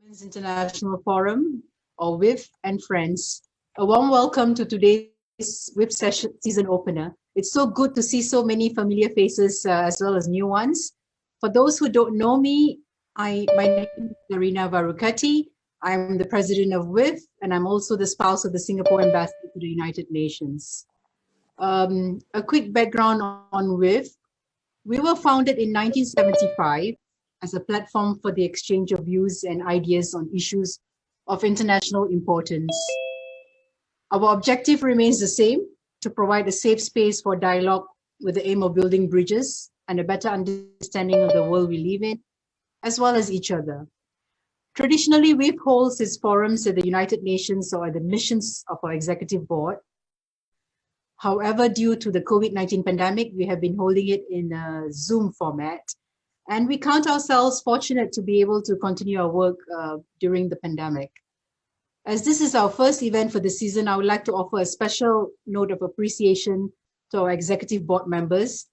Women's International Forum, or WIF, and friends. A warm welcome to today's WIF session season opener. It's so good to see so many familiar faces as well as new ones. For those who don't know me, my name is Zarina Varukati. I'm the president of WIF, and I'm also the spouse of the Singapore ambassador to the United Nations. A quick background on WIF. We were founded in 1975 as a platform for the exchange of views and ideas on issues of international importance. Our objective remains the same, to provide a safe space for dialogue with the aim of building bridges and a better understanding of the world we live in, as well as each other. Traditionally, WIF holds its forums at the United Nations or at the missions of our executive board. However, due to the COVID-19 pandemic, we have been holding it in a Zoom format. And we count ourselves fortunate to be able to continue our work during the pandemic. As this is our first event for the season, I would like to offer a special note of appreciation to our executive board members.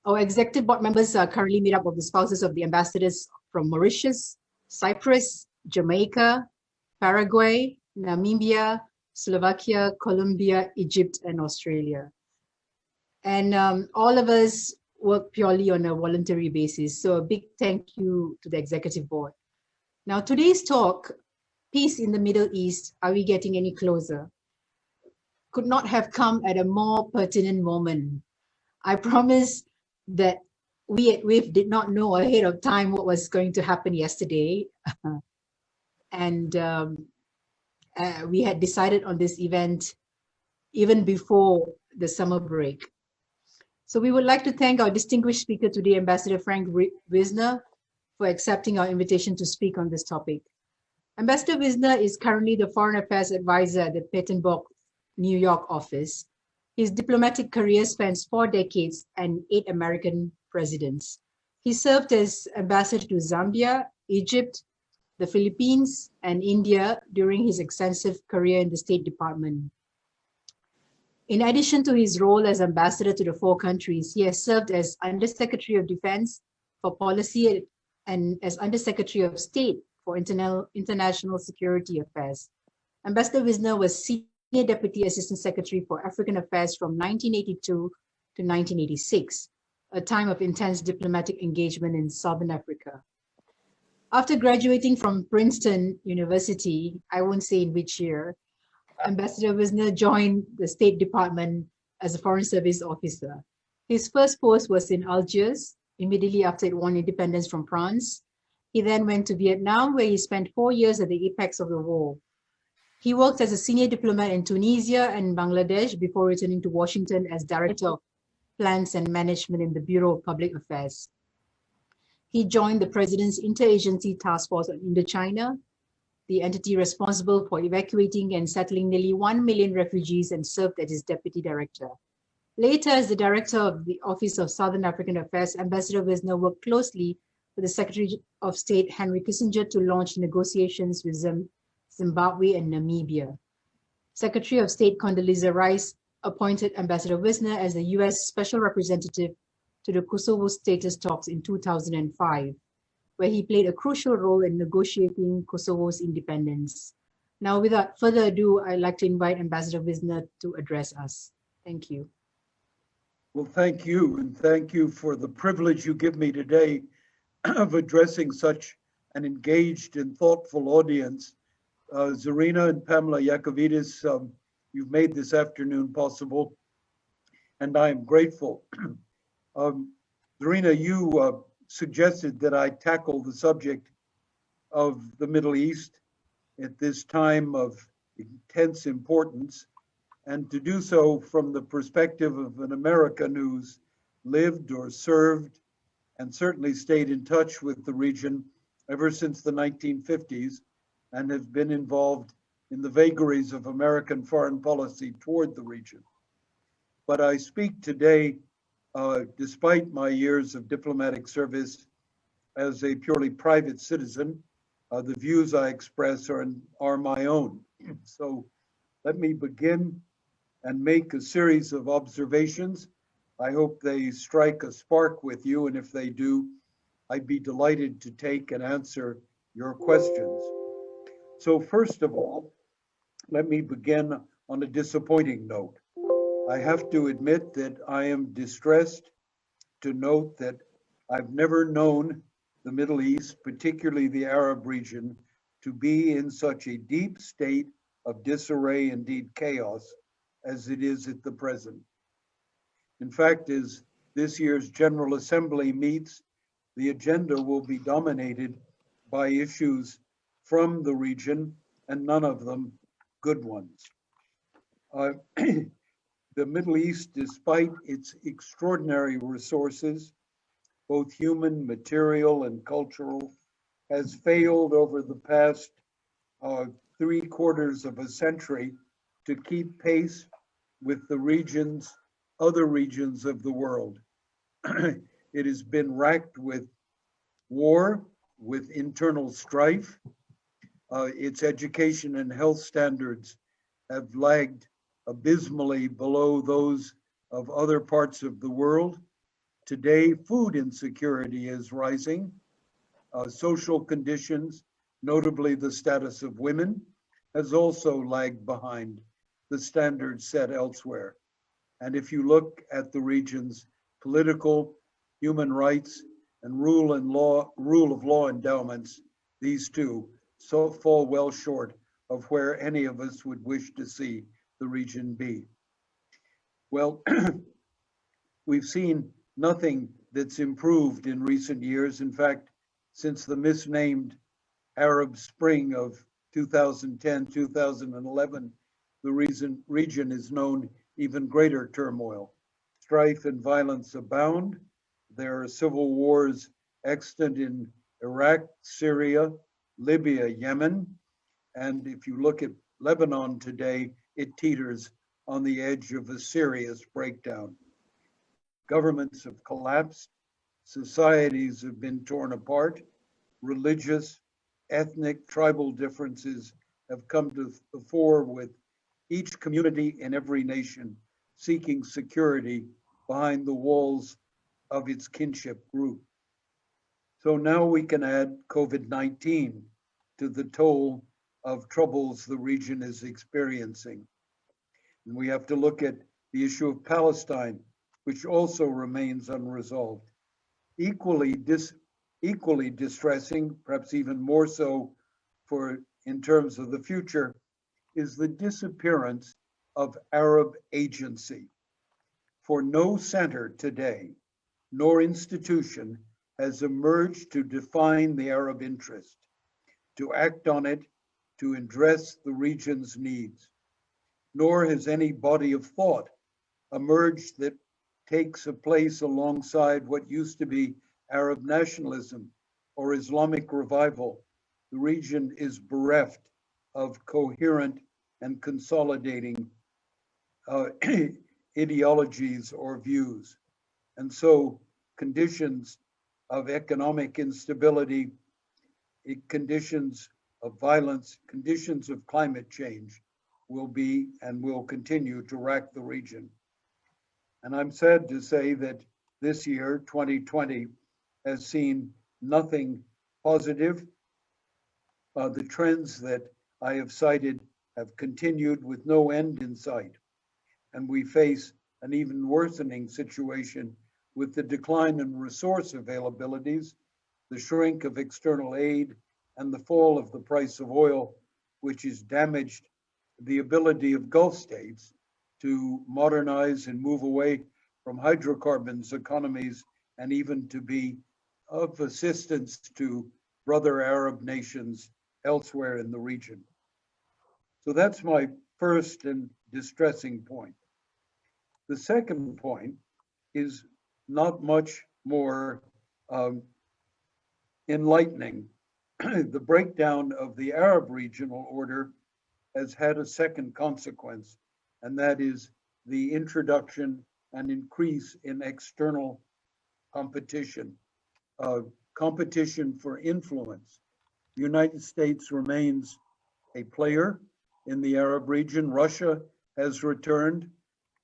Our executive board members are currently made up of the spouses of the ambassadors from Mauritius, Cyprus, Jamaica, Paraguay, Namibia, Slovakia, Colombia, Egypt, and Australia. And all of us work purely on a voluntary basis. So a big thank you to the executive board. Now, today's talk, Peace in the Middle East, Are We Getting Any Closer? Could not have come at a more pertinent moment. I promise that we at WIF did not know ahead of time what was going to happen yesterday. And we had decided on this event even before the summer break. So we would like to thank our distinguished speaker today, Ambassador Frank Wisner, for accepting our invitation to speak on this topic. Ambassador Wisner is currently the Foreign Affairs Advisor at the Patenburg, New York office. His diplomatic career spans 4 decades and 8 American presidents. He served as ambassador to Zambia, Egypt, the Philippines, and India during his extensive career in the State Department. In addition to his role as ambassador to the 4 countries, he has served as Undersecretary of Defense for Policy and as Undersecretary of State for International Security Affairs. Ambassador Wisner was Senior Deputy Assistant Secretary for African Affairs from 1982 to 1986, a time of intense diplomatic engagement in Southern Africa. After graduating from Princeton University, I won't say in which year, Ambassador Wisner joined the State Department as a Foreign Service officer. His first post was in Algiers, immediately after it won independence from France. He then went to Vietnam, where he spent 4 years at the apex of the war. He worked as a senior diplomat in Tunisia and Bangladesh before returning to Washington as Director of Plans and Management in the Bureau of Public Affairs. He joined the President's Interagency Task Force on Indochina, the entity responsible for evacuating and settling nearly 1 million refugees, and served as his deputy director. Later, as the director of the Office of Southern African Affairs, Ambassador Wisner worked closely with the Secretary of State, Henry Kissinger, to launch negotiations with Zimbabwe and Namibia. Secretary of State Condoleezza Rice appointed Ambassador Wisner as the U.S. Special Representative to the Kosovo status talks in 2005. Where he played a crucial role in negotiating Kosovo's independence. Now, without further ado, I'd like to invite Ambassador Wisner to address us. Thank you. Well, thank you, and thank you for the privilege you give me today of addressing such an engaged and thoughtful audience. Zarina and Pamela Yakovidis, you've made this afternoon possible, and I am grateful. Zarina, you suggested that I tackle the subject of the Middle East at this time of intense importance, and to do so from the perspective of an American who's lived or served and certainly stayed in touch with the region ever since the 1950s and has been involved in the vagaries of American foreign policy toward the region. But I speak today despite my years of diplomatic service as a purely private citizen. The views I express are my own. So let me begin and make a series of observations. I hope they strike a spark with you, and if they do, I'd be delighted to take and answer your questions. So first of all, let me begin on a disappointing note. I have to admit that I am distressed to note that I've never known the Middle East, particularly the Arab region, to be in such a deep state of disarray, indeed chaos, as it is at the present. In fact, as this year's General Assembly meets, the agenda will be dominated by issues from the region, and none of them good ones. The Middle East, despite its extraordinary resources, both human, material, and cultural, has failed over the past 3/4 of a century to keep pace with the other regions of the world. It has been racked with war, with internal strife. Its education and health standards have lagged abysmally below those of other parts of the world. Today, food insecurity is rising. Social conditions, notably the status of women, has also lagged behind the standards set elsewhere. And if you look at the region's political, human rights, and rule of law endowments, these two so fall well short of where any of us would wish to see the region be. Well, we've seen nothing that's improved in recent years. In fact, since the misnamed Arab Spring of 2010, 2011, the region is known even greater turmoil. Strife and violence abound. There are civil wars extant in Iraq, Syria, Libya, Yemen. And if you look at Lebanon today, it teeters on the edge of a serious breakdown. Governments have collapsed, societies have been torn apart, religious, ethnic, tribal differences have come to the fore, with each community in every nation seeking security behind the walls of its kinship group. So now we can add COVID-19 to the toll of troubles the region is experiencing. And we have to look at the issue of Palestine, which also remains unresolved. Equally distressing, perhaps even more so in terms of the future, is the disappearance of Arab agency. For no center today, nor institution has emerged to define the Arab interest, to act on it, to address the region's needs. Nor has any body of thought emerged that takes a place alongside what used to be Arab nationalism or Islamic revival. The region is bereft of coherent and consolidating ideologies or views. And so conditions of economic instability, conditions of violence, conditions of climate change will be and will continue to rack the region. And I'm sad to say that this year, 2020, has seen nothing positive. The trends that I have cited have continued with no end in sight. And we face an even worsening situation with the decline in resource availabilities, the shrink of external aid, and the fall of the price of oil, which has damaged the ability of Gulf states to modernize and move away from hydrocarbons economies and even to be of assistance to brother Arab nations elsewhere in the region. So that's my first and distressing point. The second point is not much more enlightening. The breakdown of the Arab regional order has had a second consequence, and that is the introduction and increase in external competition, competition for influence. The United States remains a player in the Arab region. Russia has returned.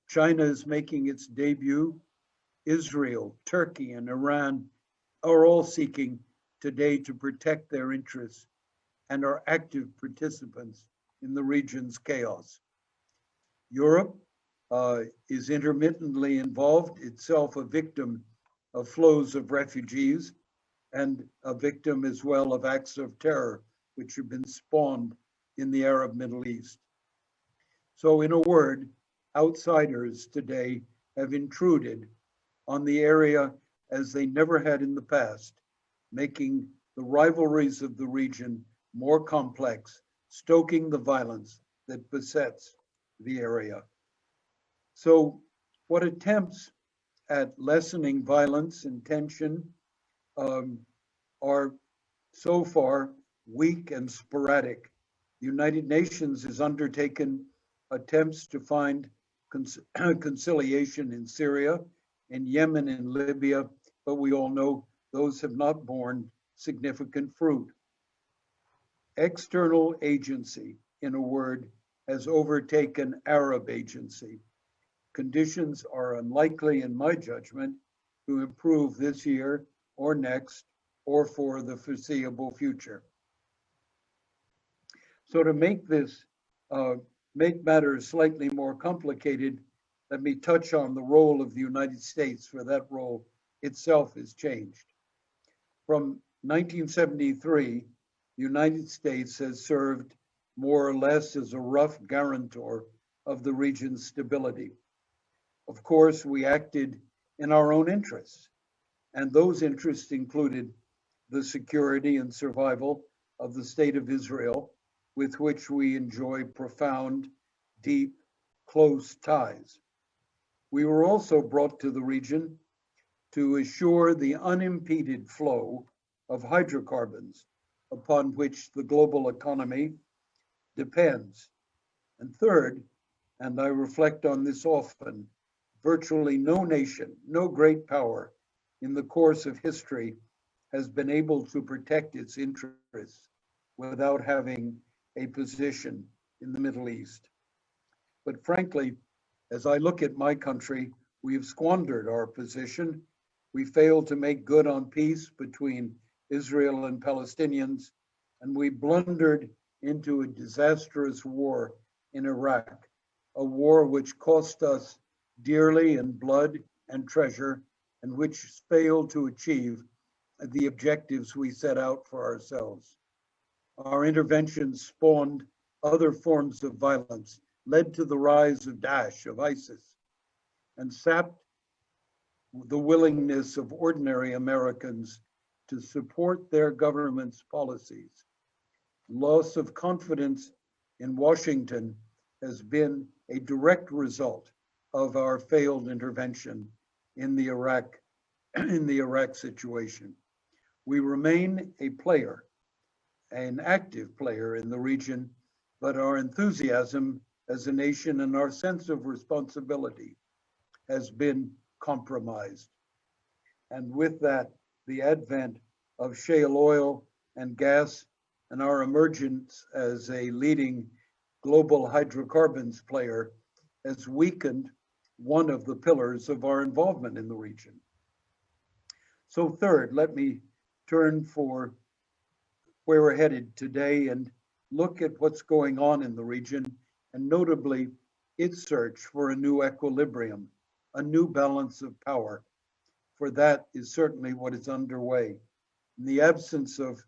China is making its debut. Israel, Turkey, and Iran are all seeking today to protect their interests and are active participants in the region's chaos. Europe is intermittently involved, itself a victim of flows of refugees and a victim as well of acts of terror which have been spawned in the Arab Middle East. So, in a word, outsiders today have intruded on the area as they never had in the past, making the rivalries of the region more complex, stoking the violence that besets the area. So, what attempts at lessening violence and tension um, are so far weak and sporadic. The United Nations has undertaken attempts to find conciliation in Syria, in Yemen, and Libya, but we all know those have not borne significant fruit. External agency, in a word, has overtaken Arab agency. Conditions are unlikely, in my judgment, to improve this year or next or for the foreseeable future. So to make matters slightly more complicated, let me touch on the role of the United States, for that role itself has changed. From 1973, the United States has served more or less as a rough guarantor of the region's stability. Of course, we acted in our own interests, and those interests included the security and survival of the state of Israel, with which we enjoy profound, deep, close ties. We were also brought to the region to assure the unimpeded flow of hydrocarbons upon which the global economy depends. And third, and I reflect on this often, virtually no nation, no great power in the course of history has been able to protect its interests without having a position in the Middle East. But frankly, as I look at my country, we have squandered our position. We failed to make good on peace between Israel and Palestinians, and we blundered into a disastrous war in Iraq, a war which cost us dearly in blood and treasure, and which failed to achieve the objectives we set out for ourselves. Our interventions spawned other forms of violence, led to the rise of Daesh, of ISIS, and sapped the willingness of ordinary Americans to support their government's policies. Loss of confidence in Washington has been a direct result of our failed intervention in the Iraq situation. We remain a player, an active player in the region, but our enthusiasm as a nation and our sense of responsibility has been compromised. And with that, the advent of shale oil and gas and our emergence as a leading global hydrocarbons player has weakened one of the pillars of our involvement in the region. So third, let me turn for where we're headed today and look at what's going on in the region, and notably its search for a new equilibrium, a new balance of power. For that is certainly what is underway. In the absence of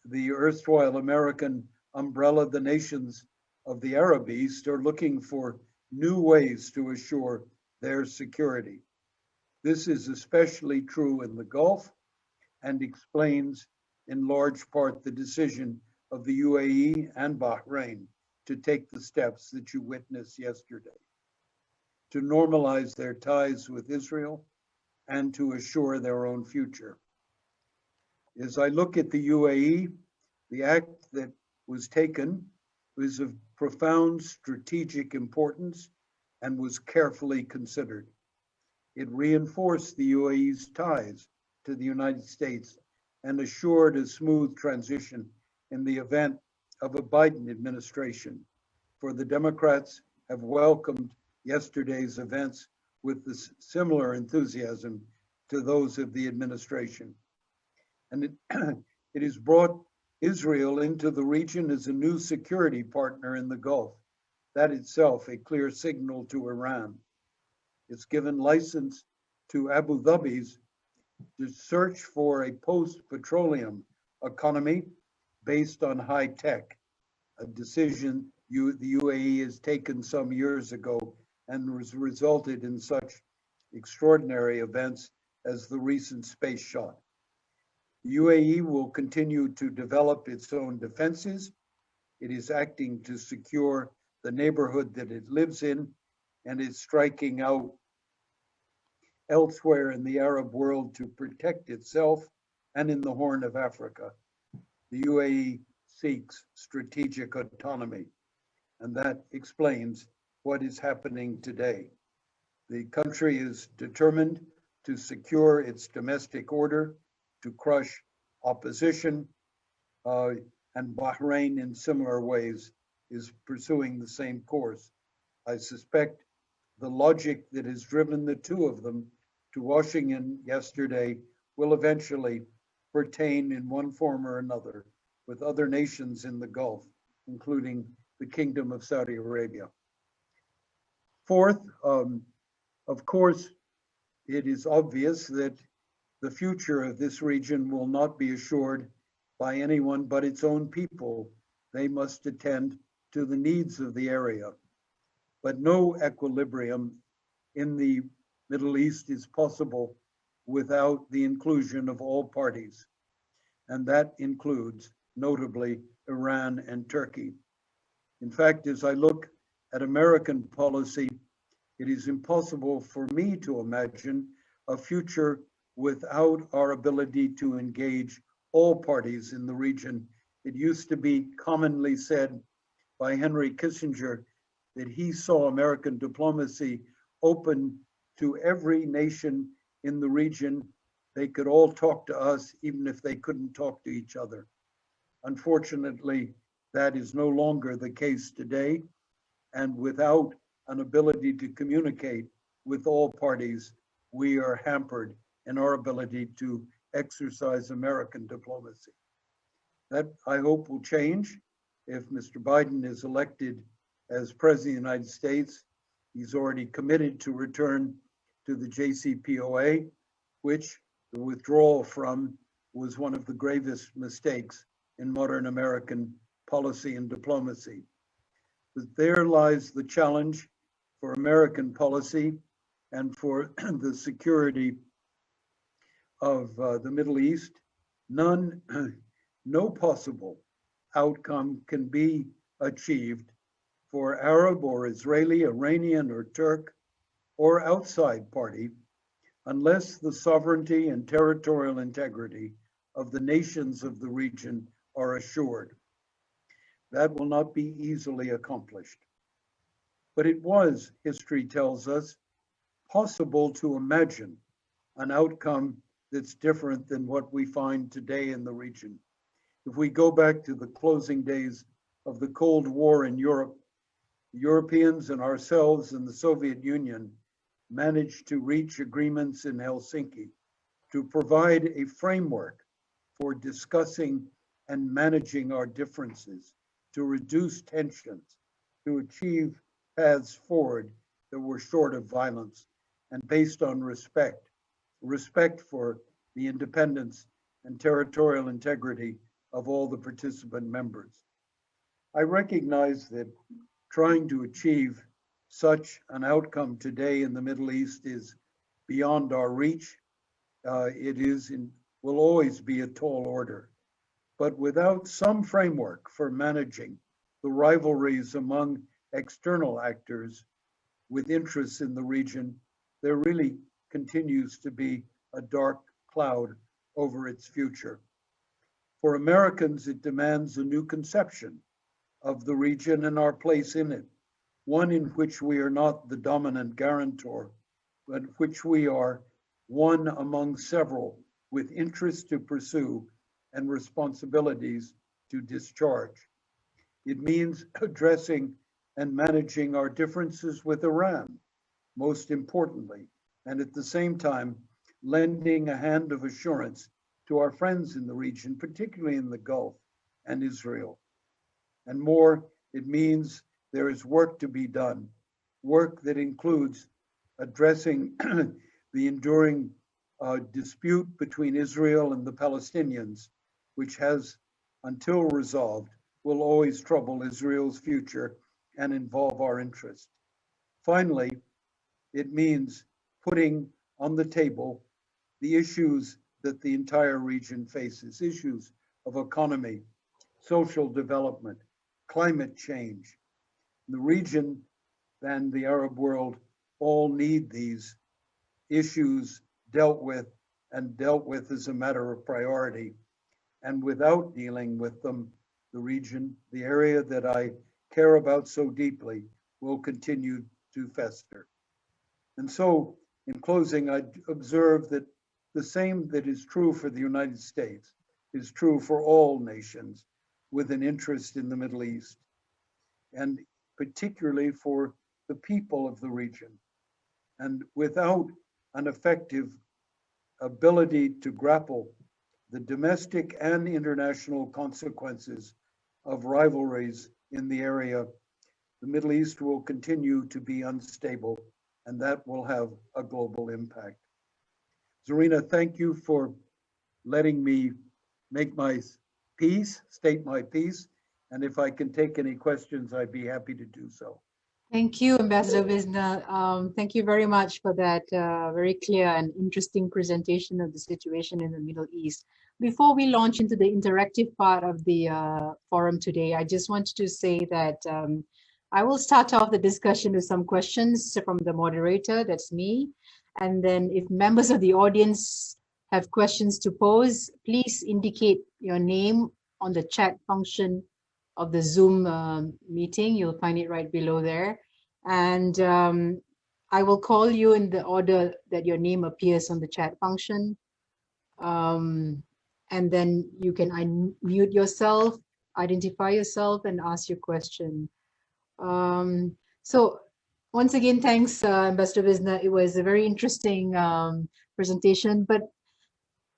the erstwhile American umbrella, the nations of the Arab East are looking for new ways to assure their security. This is especially true in the Gulf and explains in large part the decision of the UAE and Bahrain to take the steps that you witnessed yesterday, to normalize their ties with Israel and to assure their own future. As I look at the UAE, the act that was taken was of profound strategic importance and was carefully considered. It reinforced the UAE's ties to the United States and assured a smooth transition in the event of a Biden administration. For the Democrats have welcomed yesterday's events with this similar enthusiasm to those of the administration. and it has brought Israel into the region as a new security partner in the Gulf. That itself a clear signal to Iran. It's given license to Abu Dhabi's to search for a post-petroleum economy based on high tech, a decision the UAE has taken some years ago and has resulted in such extraordinary events as the recent space shot. The UAE will continue to develop its own defenses. It is acting to secure the neighborhood that it lives in and is striking out elsewhere in the Arab world to protect itself and in the Horn of Africa. The UAE seeks strategic autonomy, and that explains what is happening today. The country is determined to secure its domestic order, to crush opposition, and Bahrain, in similar ways, is pursuing the same course. I suspect the logic that has driven the two of them to Washington yesterday will eventually pertain in one form or another with other nations in the Gulf, including the Kingdom of Saudi Arabia. Fourth, of course, it is obvious that the future of this region will not be assured by anyone but its own people. They must attend to the needs of the area. But no equilibrium in the Middle East is possible without the inclusion of all parties. And that includes, notably, Iran and Turkey. In fact, as I look at American policy, it is impossible for me to imagine a future without our ability to engage all parties in the region. It used to be commonly said by Henry Kissinger that he saw American diplomacy open to every nation in the region. They could all talk to us, even if they couldn't talk to each other. Unfortunately, that is no longer the case today. And without an ability to communicate with all parties, we are hampered in our ability to exercise American diplomacy. That, I hope, will change if Mr. Biden is elected as President of the United States. He's already committed to return to the JCPOA, which the withdrawal from was one of the gravest mistakes in modern American policy and diplomacy. But there lies the challenge for American policy and for the security of the Middle East. No possible outcome can be achieved for Arab or Israeli, Iranian or Turk or outside party unless the sovereignty and territorial integrity of the nations of the region are assured. That will not be easily accomplished. But it was, history tells us, possible to imagine an outcome that's different than what we find today in the region. If we go back to the closing days of the Cold War in Europe, the Europeans and ourselves and the Soviet Union managed to reach agreements in Helsinki to provide a framework for discussing and managing our differences, to reduce tensions, to achieve paths forward that were short of violence and based on respect for the independence and territorial integrity of all the participant members. I recognize that trying to achieve such an outcome today in the Middle East is beyond our reach. It is and will always be a tall order. But without some framework for managing the rivalries among external actors with interests in the region, there really continues to be a dark cloud over its future. For Americans, it demands a new conception of the region and our place in it, one in which we are not the dominant guarantor, but which we are one among several with interests to pursue and responsibilities to discharge. It means addressing and managing our differences with Iran, most importantly, and at the same time, lending a hand of assurance to our friends in the region, particularly in the Gulf and Israel. And more, it means there is work to be done, work that includes addressing the enduring dispute between Israel and the Palestinians, which has, until resolved, will always trouble Israel's future and involve our interest. Finally, it means putting on the table the issues that the entire region faces, issues of economy, social development, climate change. The region and the Arab world all need these issues dealt with and dealt with as a matter of priority. And without dealing with them, the region, the area that I care about so deeply, will continue to fester. And so, in closing, I observe that the same that is true for the United States is true for all nations with an interest in the Middle East, and particularly for the people of the region. And without an effective ability to grapple the domestic and international consequences of rivalries in the area, the Middle East will continue to be unstable, and that will have a global impact. Zarina, thank you for letting me make my piece, state my piece, and if I can take any questions, I'd be happy to do so. Thank you, Ambassador Wisner. Thank you very much for that very clear and interesting presentation of the situation in the Middle East. Before we launch into the interactive part of the forum today, I just wanted to say that I will start off the discussion with some questions from the moderator, that's me. And then if members of the audience have questions to pose, please indicate your name on the chat function of the Zoom meeting. You'll find it right below there. And I will call you in the order that your name appears on the chat function. And then you can unmute yourself, identify yourself, and ask your question. So once again, thanks, Ambassador Wisner. It was a very interesting presentation, but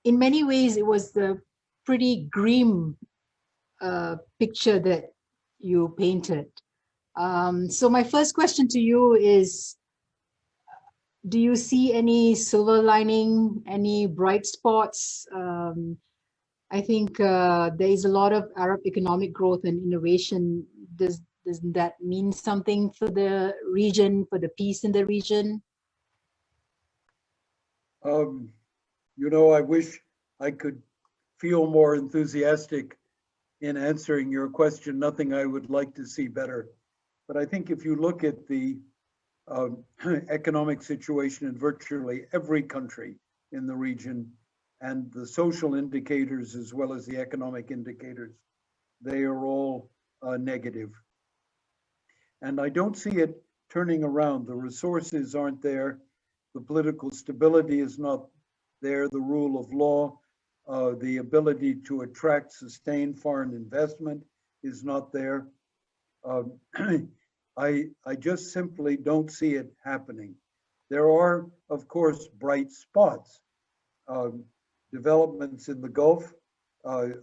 in many ways, it was the pretty grim picture that you painted. So my first question to you is, do you see any silver lining, any bright spots? I think there is a lot of Arab economic growth and innovation. Doesn't that mean something for the region, for the peace in the region? You know, I wish I could feel more enthusiastic in answering your question. Nothing I would like to see better. But I think if you look at the economic situation in virtually every country in the region and the social indicators as well as the economic indicators, they are all negative. And I don't see it turning around. The resources aren't there. The political stability is not there. The rule of law, the ability to attract sustained foreign investment is not there. I just simply don't see it happening. There are, of course, bright spots. Developments in the Gulf,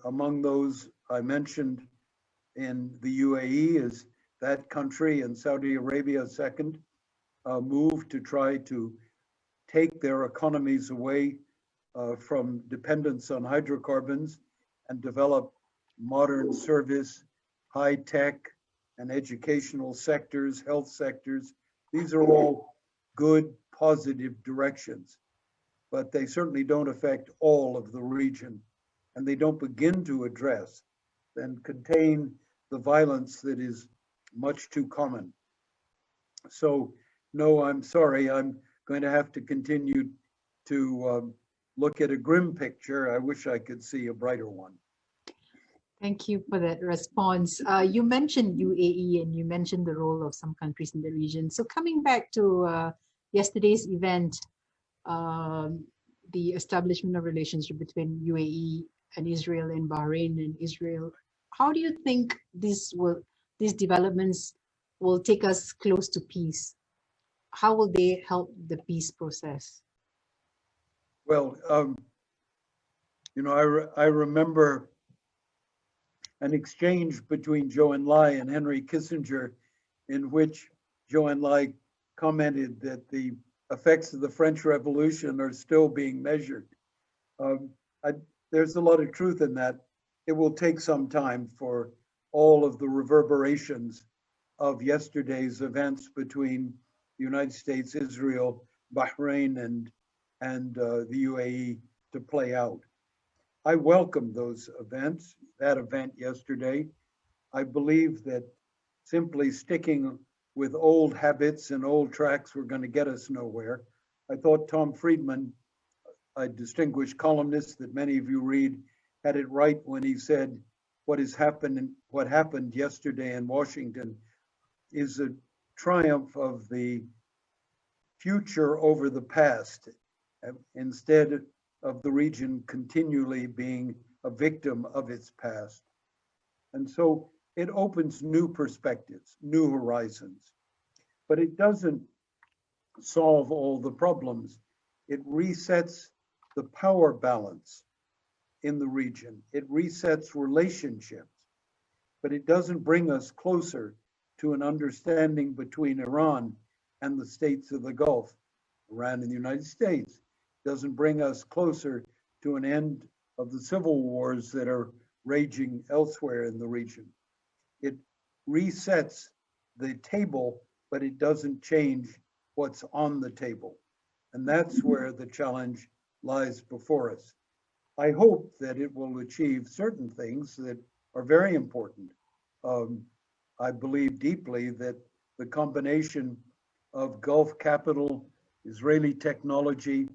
among those I mentioned in the UAE is that country and Saudi Arabia second, move to try to take their economies away from dependence on hydrocarbons and develop modern service, high tech, and educational sectors, health sectors. These are all good, positive directions, but they certainly don't affect all of the region, and they don't begin to address and contain the violence that is much too common. So, no, I'm sorry, I'm going to have to continue to look at a grim picture. I wish I could see a brighter one. Thank you for that response. You mentioned UAE and you mentioned the role of some countries in the region. So coming back to yesterday's event, the establishment of relationship between UAE and Israel and Bahrain and Israel, how do you think these developments will take us close to peace? How will they help the peace process? Well, You know, I remember an exchange between Zhou Enlai and Henry Kissinger in which Zhou Enlai commented that the effects of the French Revolution are still being measured. Um, I, there's a lot of truth in that. It will take some time for all of the reverberations of yesterday's events between the United States, Israel, Bahrain, and the UAE to play out. I welcome those events, that event yesterday. I believe that simply sticking with old habits and old tracks were going to get us nowhere. I thought Tom Friedman, a distinguished columnist that many of you read, had it right when he said what happened yesterday in Washington is a triumph of the future over the past, instead of the region continually being a victim of its past. And so it opens new perspectives, new horizons, but it doesn't solve all the problems. It resets the power balance in the region. It resets relationships, but it doesn't bring us closer to an understanding between Iran and the states of the Gulf, Iran and the United States. It doesn't bring us closer to an end of the civil wars that are raging elsewhere in the region. It resets the table, but it doesn't change what's on the table. And that's where the challenge lies before us. I hope that it will achieve certain things that are very important. Um, I believe deeply that the combination of Gulf capital, Israeli technology,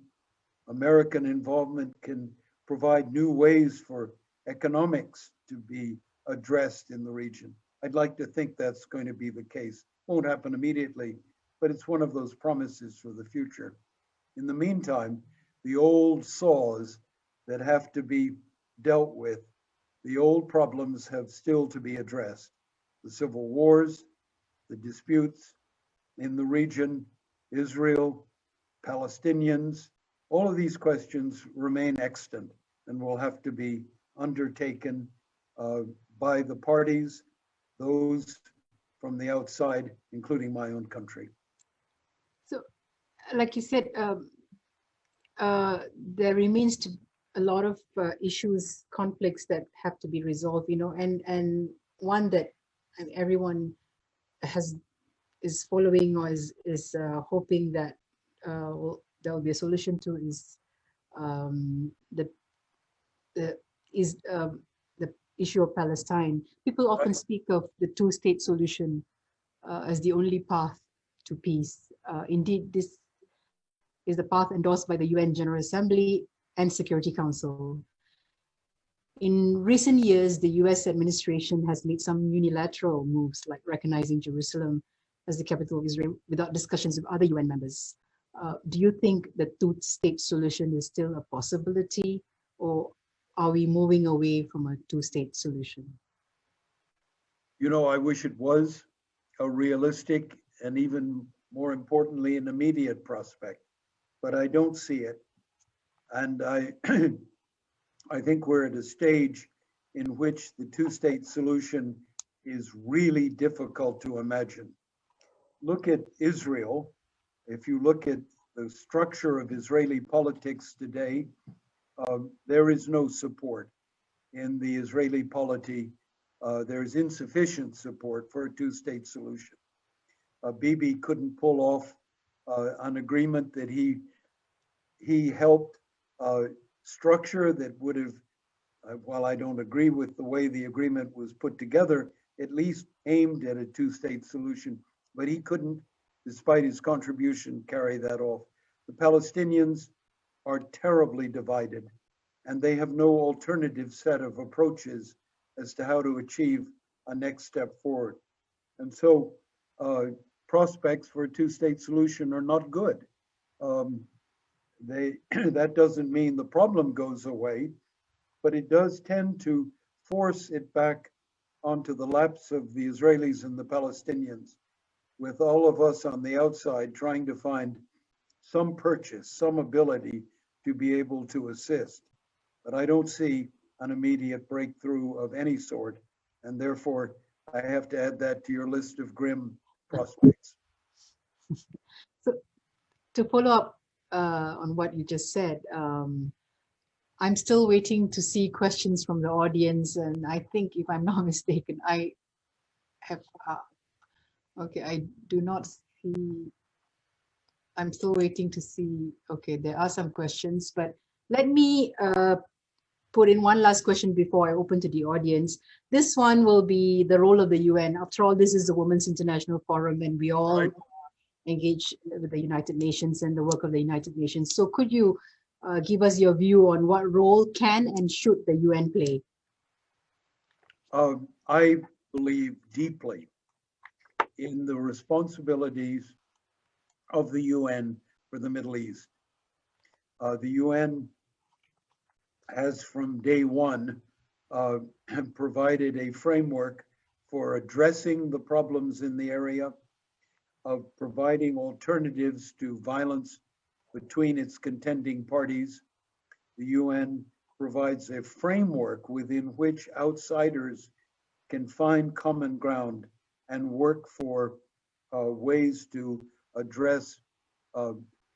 American involvement can provide new ways for economics to be addressed in the region. I'd like to think that's going to be the case. Won't happen immediately, but it's one of those promises for the future. In the meantime, the old saws that have to be dealt with, the old problems have still to be addressed. The civil wars, the disputes in the region, Israel, Palestinians, all of these questions remain extant and will have to be undertaken by the parties, those from the outside, including my own country. So, like you said, there remains to a lot of issues, conflicts that have to be resolved, and one that everyone has is following or is hoping that there will be a solution to is the the is the issue of Palestine. People often speak of the two-state solution as the only path to peace. Indeed, this is the path endorsed by the UN General Assembly and Security Council. In recent years, the US administration has made some unilateral moves, like recognizing Jerusalem as the capital of Israel without discussions with other UN members. Do you think the two-state solution is still a possibility, or are we moving away from a two-state solution? You know, I wish it was a realistic and even more importantly, an immediate prospect, but I don't see it. And I think we're at a stage in which the two-state solution is really difficult to imagine. Look at Israel. If you look at the structure of Israeli politics today, there is no support in the Israeli polity. There's insufficient support for a two-state solution. Bibi couldn't pull off an agreement that he helped structure that would have, while I don't agree with the way the agreement was put together, at least aimed at a two-state solution, but he couldn't, despite his contribution, carry that off. The Palestinians are terribly divided, and they have no alternative set of approaches as to how to achieve a next step forward. And so prospects for a two-state solution are not good. That doesn't mean the problem goes away, but it does tend to force it back onto the laps of the Israelis and the Palestinians, with all of us on the outside trying to find some purchase, some ability to be able to assist. but I don't see an immediate breakthrough of any sort, and therefore I have to add that to your list of grim prospects. So to follow up on what you just said, I'm still waiting to see questions from the audience, and I think, if I'm not mistaken, I have. Okay, I do not see. I'm still waiting to see. Okay, there are some questions, but let me put in one last question before I open to the audience. This one will be the role of the UN. After all, this is the Women's International Forum, and we all engage with the United Nations and the work of the United Nations. So could you give us your view on what role can and should the UN play? I believe deeply in the responsibilities of the UN for the Middle East. The UN has from day one provided a framework for addressing the problems in the area, of providing alternatives to violence between its contending parties. The UN provides a framework within which outsiders can find common ground and work for ways to address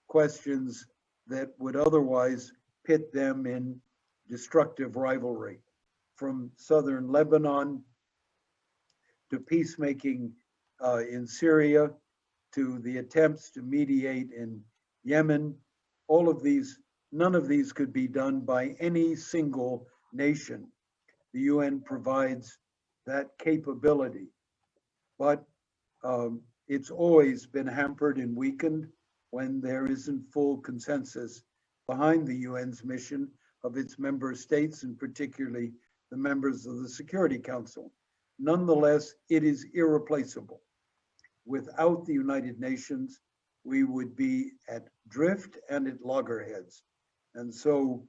questions that would otherwise pit them in destructive rivalry. From southern Lebanon to peacemaking in Syria, to the attempts to mediate in Yemen, all of these, none of these could be done by any single nation. The UN provides that capability, but it's always been hampered and weakened when there isn't full consensus behind the UN's mission of its member states, and particularly the members of the Security Council. Nonetheless, it is irreplaceable. Without the United Nations, we would be at drift and at loggerheads. And so,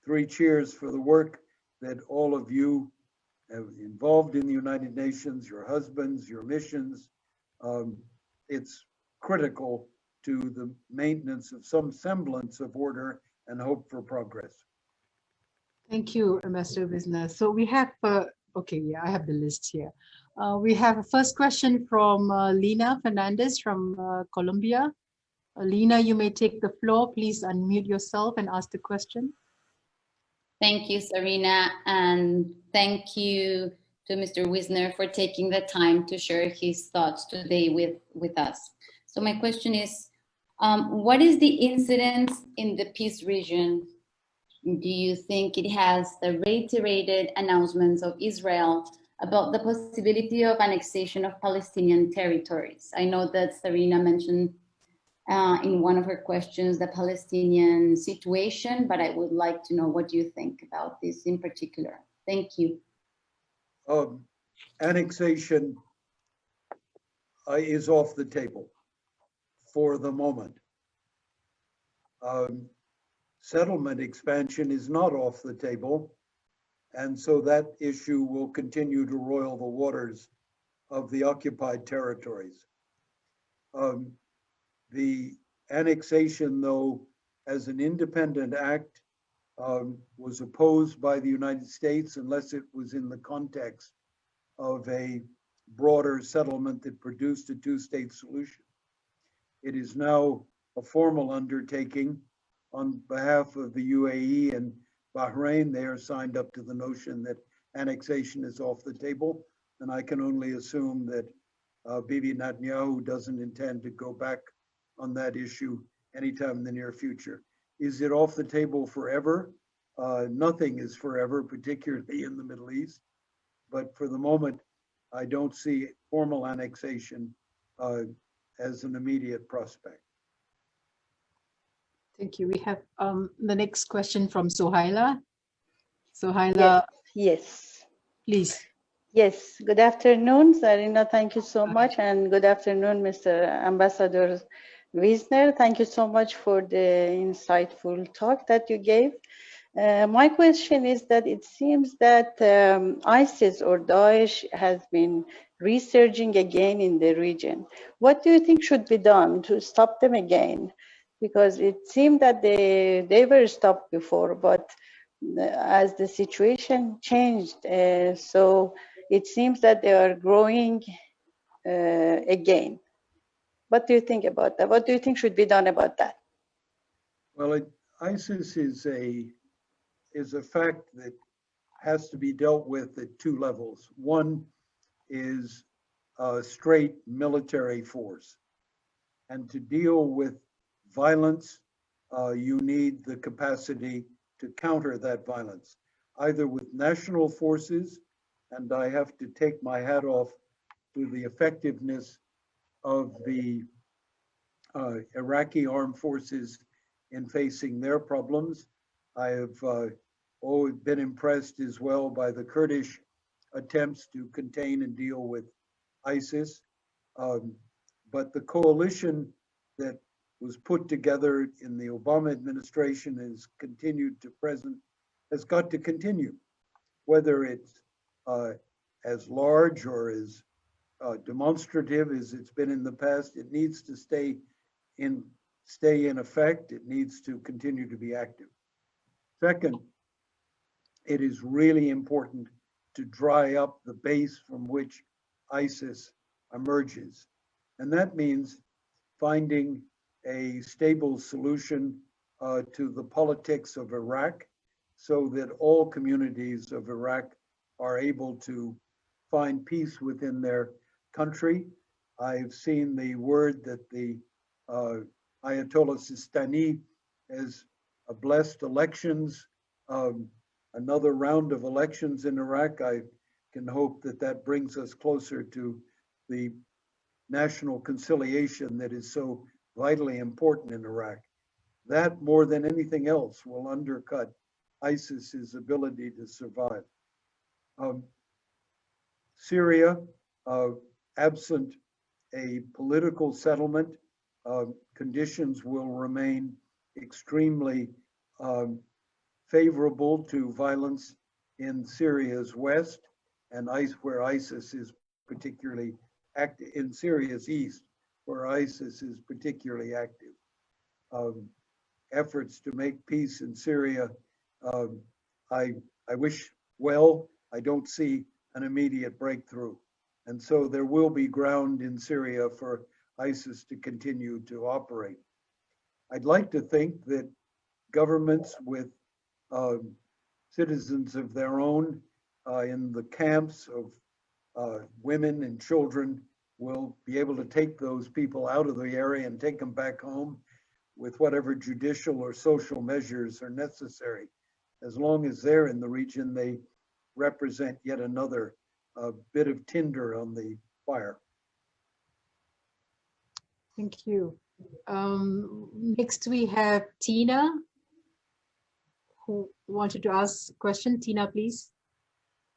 three cheers for the work that all of you have involved in the United Nations, your husbands, your missions. It's critical to the maintenance of some semblance of order and hope for progress. Thank you, Ambassador Wisner. So we have, okay, yeah, I have the list here. We have a first question from Lina Fernandez from Colombia. Lina, you may take the floor. Please unmute yourself and ask the question. Thank you, Sarina, and thank you to Mr. Wisner for taking the time to share his thoughts today with us. So my question is, what is the incidence in the peace region? Do you think it has the reiterated announcements of Israel about the possibility of annexation of Palestinian territories? I know that Sarina mentioned in one of her questions the Palestinian situation, but I would like to know what you think about this in particular. Thank you. Annexation is off the table for the moment. Settlement expansion is not off the table, and so that issue will continue to roil the waters of the occupied territories. The annexation, though, as an independent act, was opposed by the United States unless it was in the context of a broader settlement that produced a two-state solution. It is now a formal undertaking on behalf of the UAE and Bahrain. They are signed up to the notion that annexation is off the table, and I can only assume that Bibi Netanyahu doesn't intend to go back on that issue anytime in the near future. Is it off the table forever? Nothing is forever, particularly in the Middle East. But for the moment, I don't see formal annexation as an immediate prospect. Thank you. We have the next question from Sohaila. Sohaila, yes. Please. Yes, good afternoon, Sarina. Thank you so much. And good afternoon, Mr. Ambassador Wisner. Thank you so much for the insightful talk that you gave. My question is that it seems that ISIS or Daesh has been resurging again in the region. What do you think should be done to stop them again? because it seemed that they were stopped before, but as the situation changed, so it seems that they are growing again. What do you think about that? What do you think should be done about that? Well, ISIS is a fact that has to be dealt with at two levels. One is a straight military force, and to deal with violence, you need the capacity to counter that violence, either with national forces, and I have to take my hat off to the effectiveness of the Iraqi armed forces in facing their problems. I have always been impressed as well by the Kurdish attempts to contain and deal with ISIS. Um, but the coalition that was put together in the Obama administration has continued to present, has got to continue, whether it's as large or as demonstrative as it's been in the past. It needs to in stay in effect. It needs to continue to be active. Second, it is really important to dry up the base from which ISIS emerges. And that means finding a stable solution to the politics of Iraq so that all communities of Iraq are able to find peace within their country. I've seen the word that the Ayatollah Sistani has blessed elections, another round of elections in Iraq. I can hope that that brings us closer to the national conciliation that is so vitally important in Iraq. That, more than anything else, will undercut ISIS's ability to survive. Syria, absent a political settlement, conditions will remain extremely favorable to violence in Syria's west, and where ISIS is particularly active, in Syria's east, where ISIS is particularly active. Efforts to make peace in Syria, I wish well. I don't see an immediate breakthrough. And so there will be ground in Syria for ISIS to continue to operate. I'd like to think that governments with citizens of their own in the camps of women and children will be able to take those people out of the area and take them back home with whatever judicial or social measures are necessary. As long as they're in the region, they represent yet another bit of tinder on the fire. Thank you. Next we have Tina, who wanted to ask a question. Tina, please.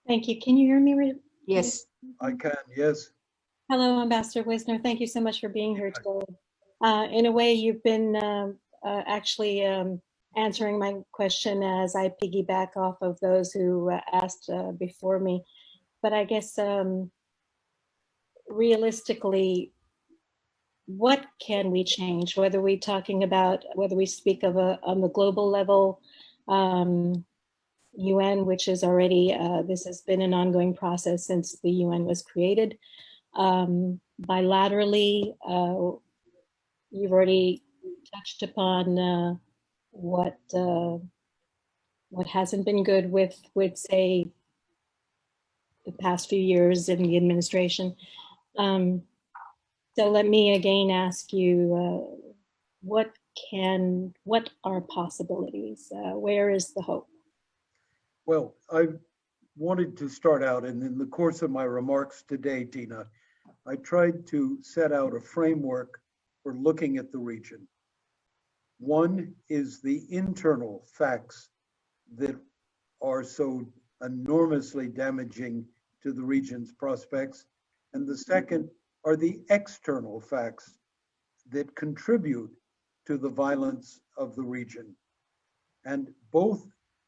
Thank you. Can you hear me? Yes. I can, yes. Hello, Ambassador Wisner. Thank you so much for being here today. In a way, you've been actually answering my question as I piggyback off of those who asked before me. But I guess realistically, what can we change? Whether we speak of on the global level, UN, which is already, this has been an ongoing process since the UN was created. Bilaterally, you've already touched upon what hasn't been good with say the past few years in the administration. So let me again ask you, what are possibilities? Where is the hope? Well, I wanted to start out, and in the course of my remarks today, Tina, I tried to set out a framework for looking at the region. One is the internal facts that are so enormously damaging to the region's prospects. And the second are the external facts that contribute to the violence of the region. And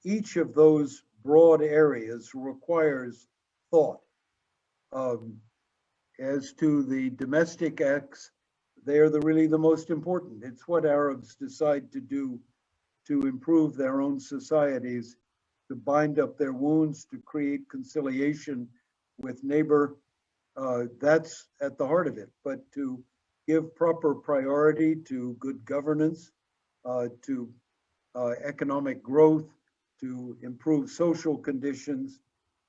each of those broad areas requires thought. As to the domestic acts, they are really the most important. It's what Arabs decide to do to improve their own societies, to bind up their wounds, to create conciliation with neighbor. That's at the heart of it. But to give proper priority to good governance, to economic growth, to improve social conditions,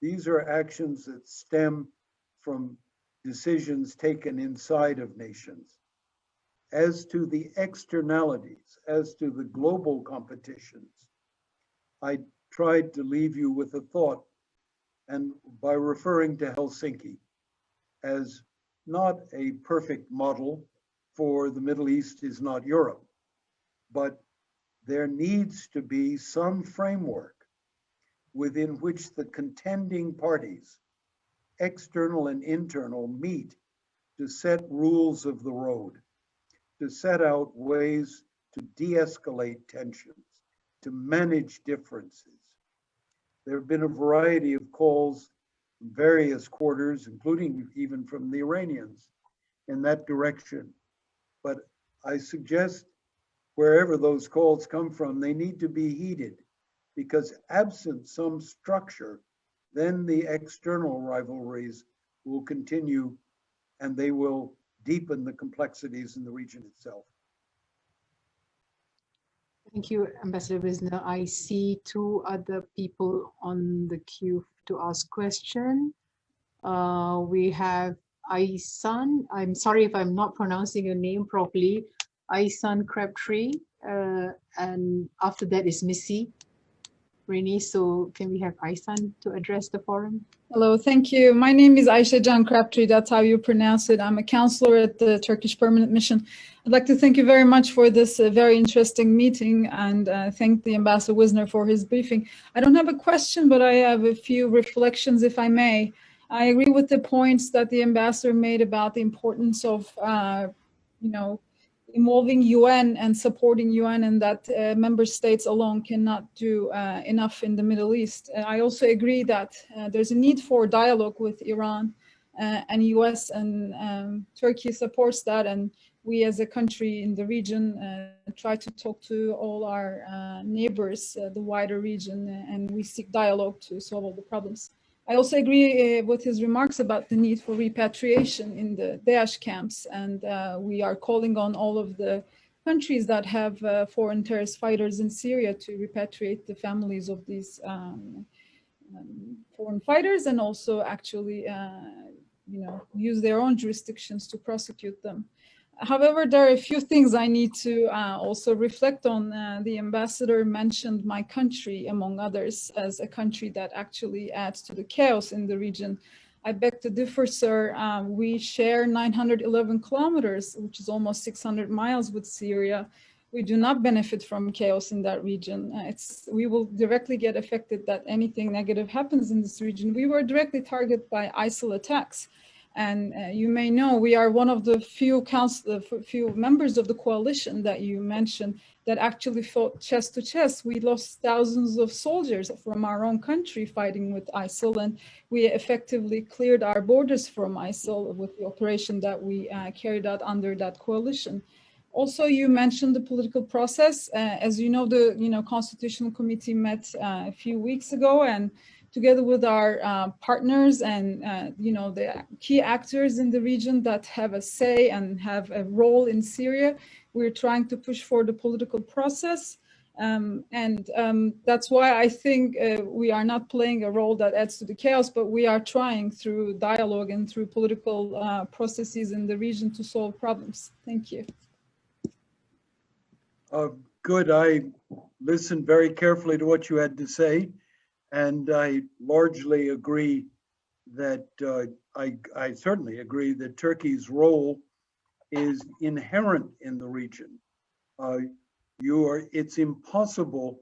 these are actions that stem from decisions taken inside of nations. As to the externalities, as to the global competitions, I tried to leave you with a thought, and by referring to Helsinki as not a perfect model, for the Middle East is not Europe, but there needs to be some framework within which the contending parties, external and internal, meet to set rules of the road, to set out ways to de-escalate tensions, to manage differences. There have been a variety of calls from various quarters, including even from the Iranians, in that direction. But I suggest wherever those calls come from, they need to be heeded, because absent some structure, then the external rivalries will continue and they will deepen the complexities in the region itself. Thank you, Ambassador Wisner. I see two other people on the queue to ask question. We have Aisan. I'm sorry if I'm not pronouncing your name properly. Aisan Crabtree. And after that is Missy Rini. So can we have Aisan to address the forum? Hello, thank you. My name is Aisha Can Crabtree. That's how you pronounce it. I'm a counselor at the Turkish Permanent Mission. I'd like to thank you very much for this very interesting meeting, and thank the Ambassador Wisner for his briefing. I don't have a question, but I have a few reflections, if I may. I agree with the points that the ambassador made about the importance of, involving UN and supporting UN, and that member states alone cannot do enough in the Middle East. I also agree that there's a need for dialogue with Iran, and US and Turkey supports that, and we as a country in the region try to talk to all our neighbors, the wider region, and we seek dialogue to solve all the problems. I also agree with his remarks about the need for repatriation in the Daesh camps, and we are calling on all of the countries that have foreign terrorist fighters in Syria to repatriate the families of these foreign fighters, and also actually, use their own jurisdictions to prosecute them. However, there are a few things I need to also reflect on. The ambassador mentioned my country, among others, as a country that actually adds to the chaos in the region. I beg to differ, sir. We share 911 kilometers, which is almost 600 miles with Syria. We do not benefit from chaos in that region. We will directly get affected that anything negative happens in this region. We were directly targeted by ISIL attacks. And you may know we are one of the few members of the coalition that you mentioned that actually fought chest to chest. We lost thousands of soldiers from our own country fighting with ISIL, and we effectively cleared our borders from ISIL with the operation that we carried out under that coalition. Also, you mentioned the political process. As you know, the Constitutional Committee met a few weeks ago, and together with our partners and the key actors in the region that have a say and have a role in Syria, we're trying to push for the political process. That's why I think we are not playing a role that adds to the chaos, but we are trying through dialogue and through political processes in the region to solve problems. Thank you. Good. I listened very carefully to what you had to say. And I largely agree that, I certainly agree that Turkey's role is inherent in the region. It's impossible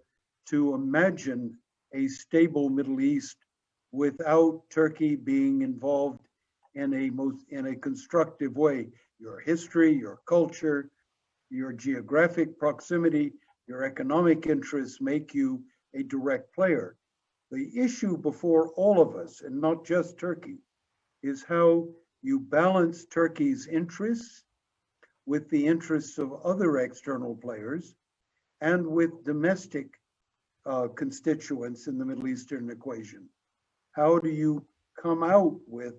to imagine a stable Middle East without Turkey being involved in a constructive way. Your history, your culture, your geographic proximity, your economic interests make you a direct player. The issue before all of us, and not just Turkey, is how you balance Turkey's interests with the interests of other external players and with domestic constituents in the Middle Eastern equation? How do you come out with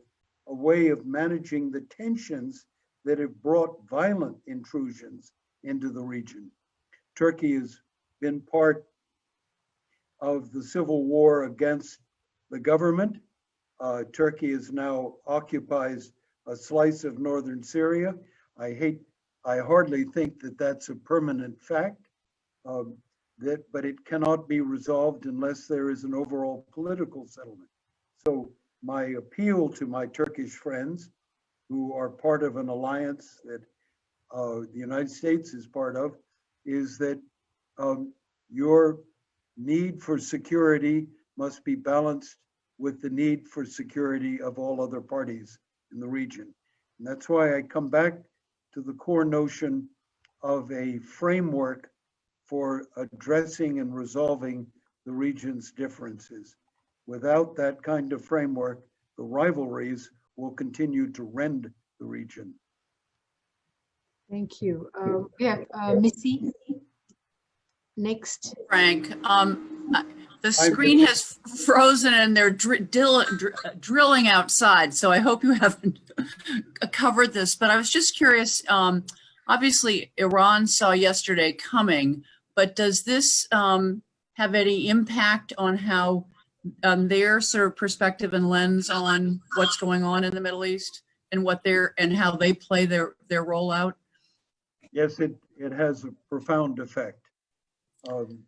a way of managing the tensions that have brought violent intrusions into the region? Turkey has been part of the civil war against the government. Turkey is now occupies a slice of northern Syria. I hardly think that that's a permanent fact, but it cannot be resolved unless there is an overall political settlement. So my appeal to my Turkish friends who are part of an alliance that the United States is part of is that your need for security must be balanced with the need for security of all other parties in the region. And that's why I come back to the core notion of a framework for addressing and resolving the region's differences. Without that kind of framework, the rivalries will continue to rend the region. Thank you. Missy, next. Frank, the screen has frozen and they're drilling outside, so I hope you haven't covered this, but I was just curious, obviously Iran saw yesterday coming, but does this have any impact on how their sort of perspective and lens on what's going on in the Middle East and how they play their role out? Yes, it has a profound effect. The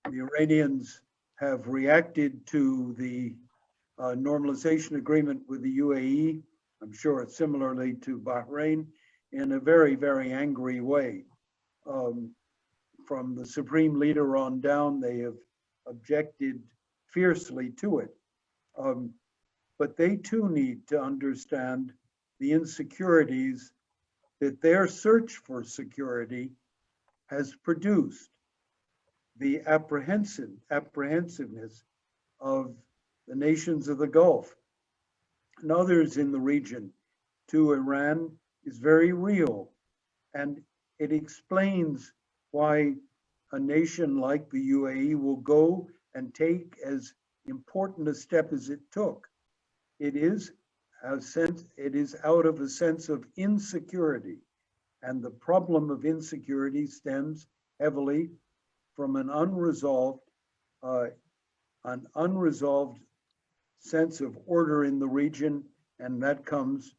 Iranians have reacted to the normalization agreement with the UAE, I'm sure similarly to Bahrain, in a very, very angry way. From the supreme leader on down, they have objected fiercely to it. But they too need to understand the insecurities that their search for security has produced. The apprehensiveness of the nations of the Gulf and others in the region to Iran is very real. And it explains why a nation like the UAE will go and take as important a step as it took. It is out of a sense of insecurity. And the problem of insecurity stems heavily from an unresolved sense of order in the region, and that comes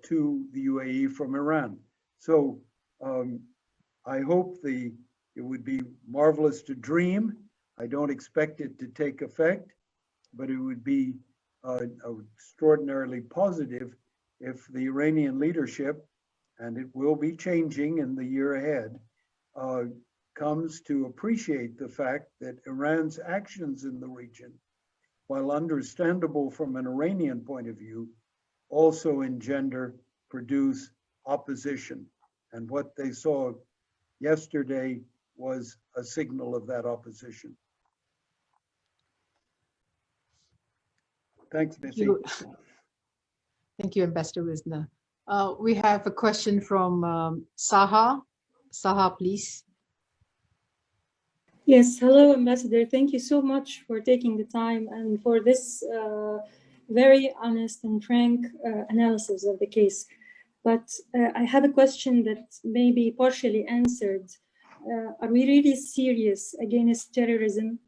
to the UAE from Iran. So I hope it would be marvelous to dream. I don't expect it to take effect, but it would be extraordinarily positive if the Iranian leadership, and it will be changing in the year ahead, comes to appreciate the fact that Iran's actions in the region, while understandable from an Iranian point of view, also produce opposition. And what they saw yesterday was a signal of that opposition. Thanks, Missy. Thank you, Ambassador Wisner. We have a question from Saha. Saha, please. Yes, hello, Ambassador. Thank you so much for taking the time and for this very honest and frank analysis of the case. But I have a question that may be partially answered. Are we really serious against terrorism?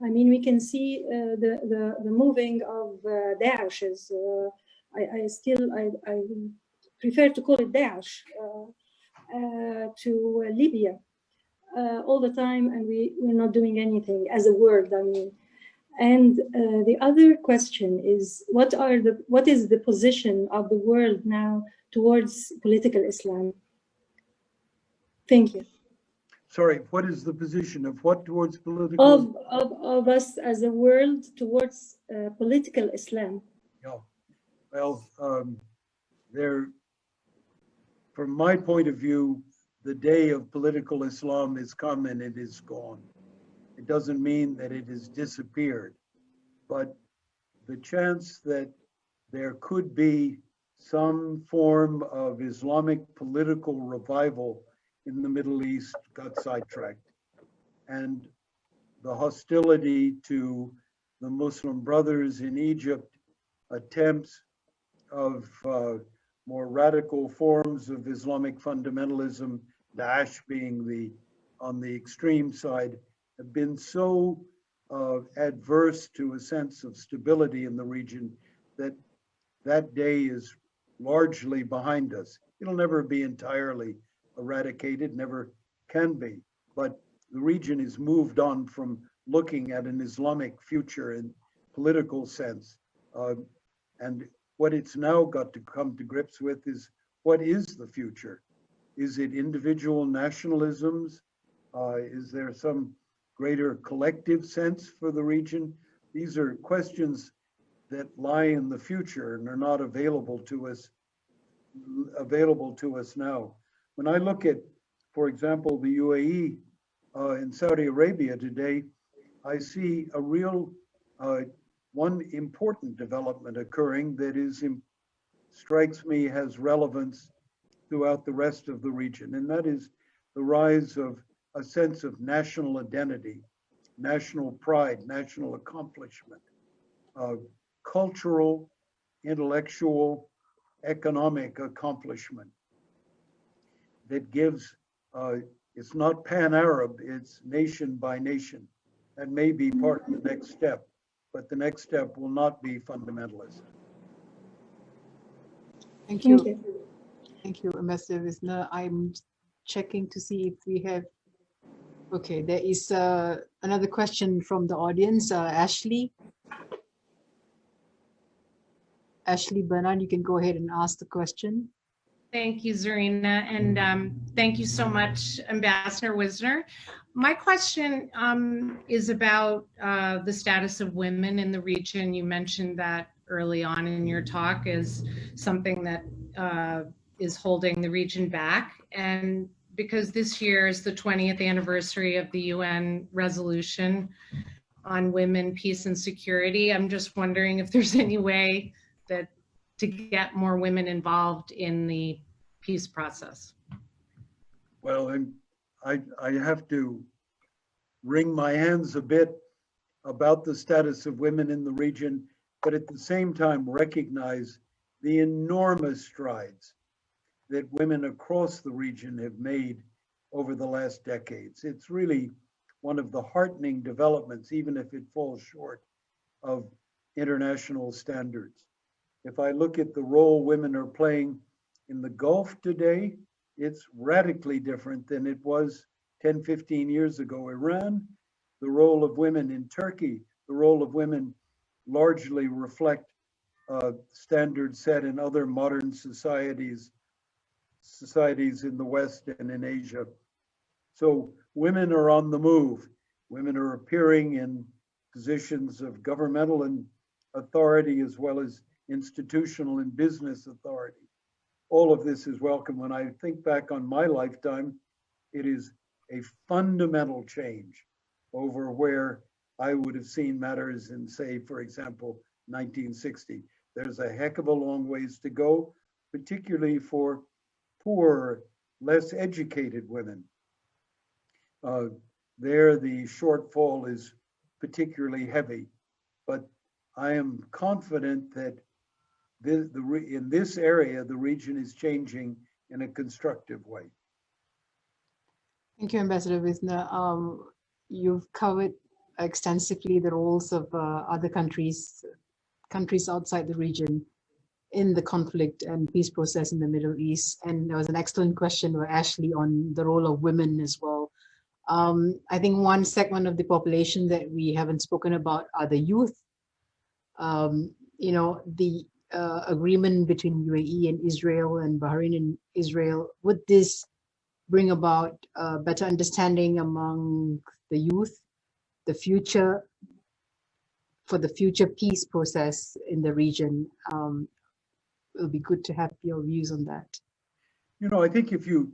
I mean, we can see the moving of Daesh. I prefer to call it Daesh to Libya. All the time, and we're not doing anything as a world, I mean. And the other question is, what is the position of the world now towards political Islam? Thank you. Sorry, what is the position of what towards political? Of us as a world towards political Islam. Yeah. Well, from my point of view, the day of political Islam is come and it is gone. It doesn't mean that it has disappeared, but the chance that there could be some form of Islamic political revival in the Middle East got sidetracked. And the hostility to the Muslim Brothers in Egypt, attempts of more radical forms of Islamic fundamentalism, Daesh being on the extreme side, have been so adverse to a sense of stability in the region that that day is largely behind us. It'll never be entirely eradicated, never can be, but the region is moved on from looking at an Islamic future in political sense. And what it's now got to come to grips with is, what is the future? Is it individual nationalisms? Is there some greater collective sense for the region? These are questions that lie in the future and are not available to us now. When I look at, for example, the UAE in Saudi Arabia today, I see a real one important development occurring that strikes me has relevance throughout the rest of the region, and that is the rise of a sense of national identity, national pride, national accomplishment, cultural, intellectual, economic accomplishment that gives, it's not pan-Arab, it's nation by nation. That may be part of the next step, but the next step will not be fundamentalist. Thank you. Thank you. Thank you, Ambassador Wisner. I'm checking to see if we have, okay, there is another question from the audience. Ashley Bernard, you can go ahead and ask the question. Thank you, Zarina, and thank you so much, Ambassador Wisner. My question is about the status of women in the region. You mentioned that early on in your talk as something that is holding the region back. And because this year is the 20th anniversary of the UN resolution on women, peace, and security, I'm just wondering if there's any way that to get more women involved in the peace process. Well, I have to wring my hands a bit about the status of women in the region, but at the same time recognize the enormous strides that women across the region have made over the last decades. It's really one of the heartening developments, even if it falls short of international standards. If I look at the role women are playing in the Gulf today, it's radically different than it was 10, 15 years ago. Iran, the role of women in Turkey, the role of women largely reflect standards set in other modern societies in the West and in Asia. So women are on the move. Women are appearing in positions of governmental and authority, as well as institutional and business authority. All of this is welcome. When I think back on my lifetime, it is a fundamental change over where I would have seen matters in, say, for example, 1960. There's a heck of a long ways to go, particularly for poor, less educated women. There, the shortfall is particularly heavy, but I am confident that in this area, the region is changing in a constructive way. Thank you, Ambassador Wisner. You've covered extensively the roles of other countries outside the region in the conflict and peace process in the Middle East. And there was an excellent question by Ashley on the role of women as well. I think one segment of the population that we haven't spoken about are the youth. The agreement between UAE and Israel and Bahrain and Israel, would this bring about better understanding among the youth, the future peace process in the region? It'll be good to have your views on that. I think if you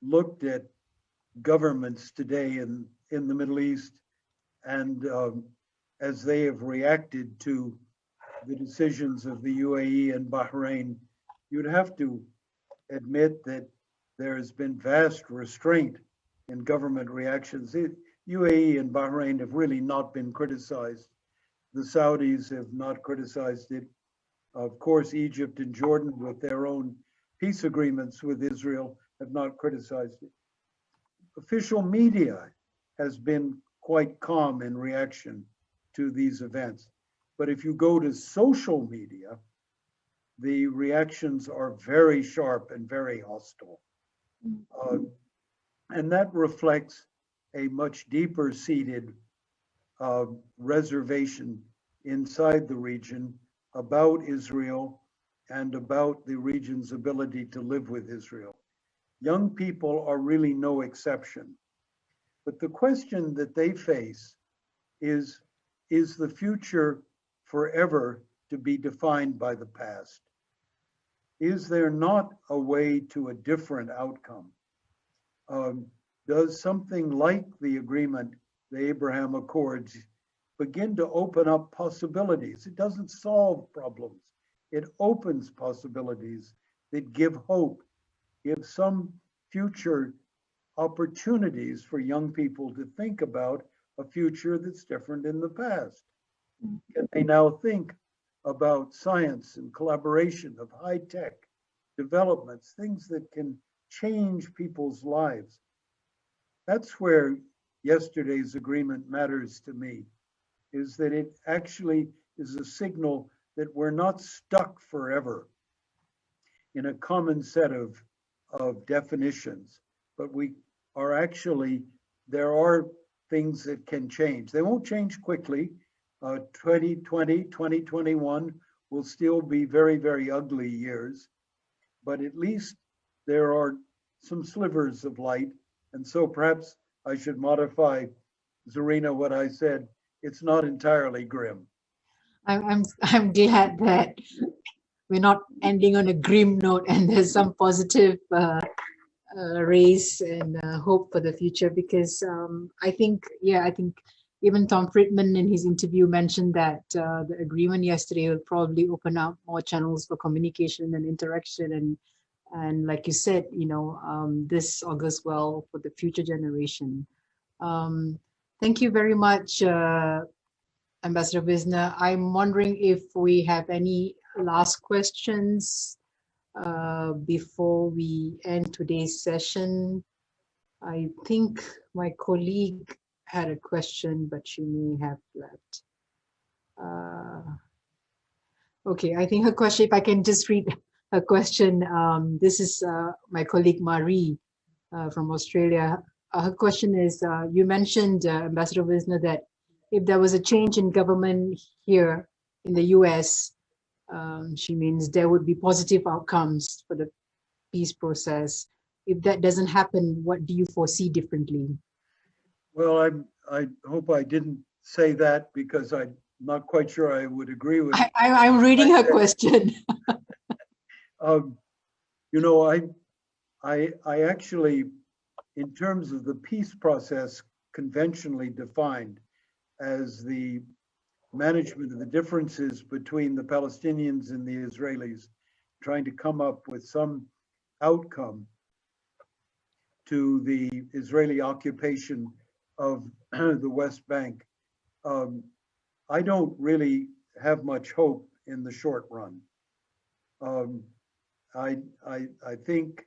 looked at governments today in the Middle East and as they have reacted to the decisions of the UAE and Bahrain you'd have to admit that there has been vast restraint in government reactions. UAE and Bahrain have really not been criticized. The Saudis have not criticized it. Of course, Egypt and Jordan, with their own peace agreements with Israel, have not criticized it. Official media has been quite calm in reaction to these events. But if you go to social media, the reactions are very sharp and very hostile. And that reflects a much deeper seated reservation inside the region about Israel and about the region's ability to live with Israel. Young people are really no exception. But the question that they face is the future forever to be defined by the past? Is there not a way to a different outcome? Does something like the agreement, the Abraham Accords, begin to open up possibilities? It doesn't solve problems. It opens possibilities that give hope, give some future opportunities for young people to think about a future that's different in the past. Can they now think about science and collaboration of high-tech developments, things that can change people's lives? That's where yesterday's agreement matters to me, is that it actually is a signal that we're not stuck forever in a common set of definitions, but we are actually, there are things that can change. They won't change quickly. 2020, 2021 will still be very, very ugly years, but at least there are some slivers of light. And so perhaps I should modify, Zarina, what I said. It's not entirely grim. I'm glad that we're not ending on a grim note and there's some positive rays and hope for the future, because I think even Tom Friedman in his interview mentioned that the agreement yesterday will probably open up more channels for communication and interaction, and like you said, this augurs well for the future generation. Thank you very much, Ambassador Wisner. I'm wondering if we have any last questions before we end today's session. I think my colleague had a question, but she may have left. Okay, I think her question, if I can just read her question. This is my colleague Marie from Australia. Her question is, you mentioned, Ambassador Wisner, that if there was a change in government here in the US, she means there would be positive outcomes for the peace process. If that doesn't happen, what do you foresee differently? Well, I hope I didn't say that, because I'm not quite sure I would agree with it. I'm reading her question. I actually, in terms of the peace process conventionally defined as the management of the differences between the Palestinians and the Israelis, trying to come up with some outcome to the Israeli occupation of the West Bank, I don't really have much hope in the short run. I think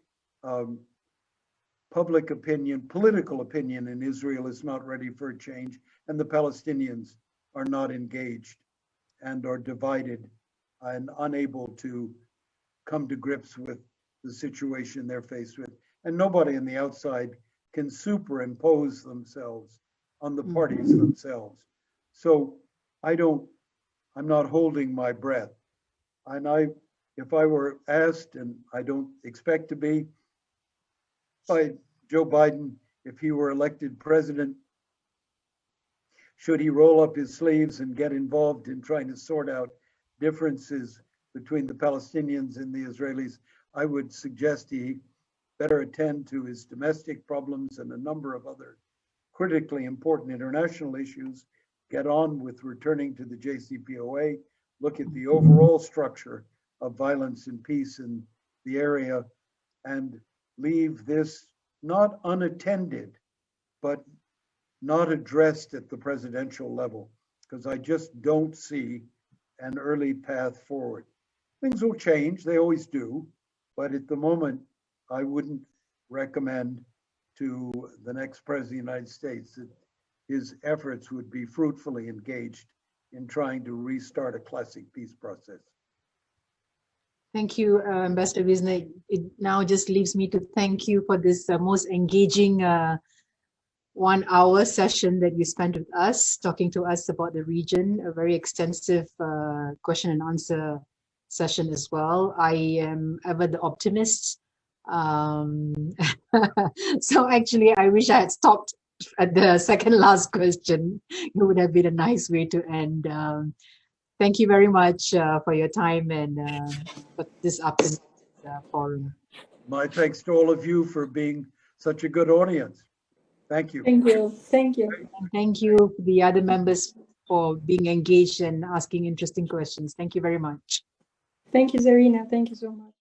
public opinion, political opinion in Israel is not ready for a change, and the Palestinians are not engaged and are divided and unable to come to grips with the situation they're faced with. And nobody on the outside can superimpose themselves on the parties themselves. So I'm not holding my breath. And if I were asked, and I don't expect to be, by Joe Biden, if he were elected president, should he roll up his sleeves and get involved in trying to sort out differences between the Palestinians and the Israelis, I would suggest he better attend to his domestic problems and a number of other critically important international issues, get on with returning to the JCPOA, look at the overall structure of violence and peace in the area and leave this not unattended, but not addressed at the presidential level, because I just don't see an early path forward. Things will change, they always do, but at the moment, I wouldn't recommend to the next president of the United States that his efforts would be fruitfully engaged in trying to restart a classic peace process. Thank you, Ambassador Wisner. It now just leaves me to thank you for this most engaging 1 hour session that you spent with us, talking to us about the region, a very extensive question and answer session as well. I am ever the optimist. So actually, I wish I had stopped at the second last question. It would have been a nice way to end. Thank you very much for your time and for this afternoon's forum. My thanks to all of you for being such a good audience. Thank you. Thank you. Thank you. And thank you to the other members for being engaged and asking interesting questions. Thank you very much. Thank you, Zarina. Thank you so much.